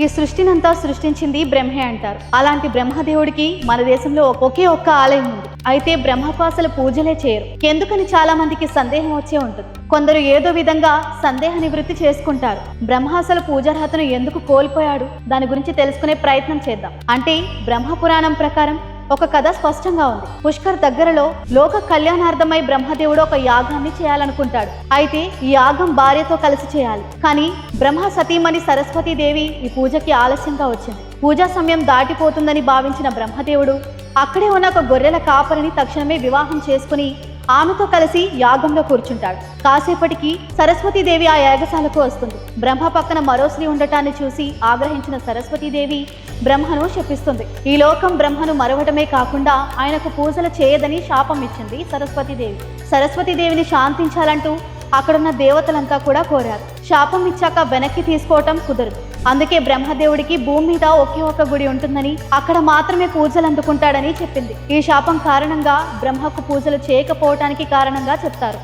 ఈ సృష్టినంతా సృష్టించింది బ్రహ్మే అంటారు. అలాంటి బ్రహ్మదేవుడికి మన దేశంలో ఒకే ఒక్క ఆలయం ఉంది. అయితే బ్రహ్మకు అసలు పూజలే చేయరు. ఎందుకని చాలా మందికి సందేహం వచ్చే ఉంటుంది. కొందరు ఏదో విధంగా సందేహ నివృత్తి చేసుకుంటారు. బ్రహ్మ అసలు పూజార్హతను ఎందుకు కోల్పోయాడు, దాని గురించి తెలుసుకునే ప్రయత్నం చేద్దాం. అంటే బ్రహ్మ పురాణం ప్రకారం ఒక కథ స్పష్టంగా ఉంది. పుష్కర్ దగ్గరలో లోక కళ్యాణార్థమై బ్రహ్మదేవుడు ఒక యాగాన్ని చేయాలనుకుంటాడు. అయితే ఈ యాగం భార్యతో కలిసి చేయాలి. కానీ బ్రహ్మ సతీమణి సరస్వతీదేవి ఈ పూజకి ఆలస్యంగా వచ్చింది. పూజా సమయం దాటిపోతుందని భావించిన బ్రహ్మదేవుడు అక్కడే ఉన్న ఒక గొర్రెల కాపరిని తక్షణమే వివాహం చేసుకుని ఆమెతో కలిసి యాగంలో కూర్చుంటాడు. కాసేపటికి సరస్వతీదేవి ఆ యాగశాలకు వస్తుంది. బ్రహ్మ పక్కన మరో స్త్రీ ఉండటాన్ని చూసి ఆగ్రహించిన సరస్వతీదేవి బ్రహ్మను శపిస్తుంది. ఈ లోకం బ్రహ్మను మరవటమే కాకుండా ఆయనకు పూజలు చేయదని శాపం ఇచ్చింది సరస్వతీదేవి. సరస్వతీదేవిని శాంతించాలంటూ అక్కడున్న దేవతలంతా కూడా కోరారు. శాపం ఇచ్చాక వెనక్కి తీసుకోవటం కుదరదు. అందుకే బ్రహ్మదేవుడికి భూమి మీద ఒకే ఒక్క గుడి ఉంటుందని, అక్కడ మాత్రమే పూజలు అందుకుంటాడని చెప్పింది. ఈ శాపం కారణంగా బ్రహ్మకు పూజలు చేయకపోవటానికి కారణంగా చెప్తారు.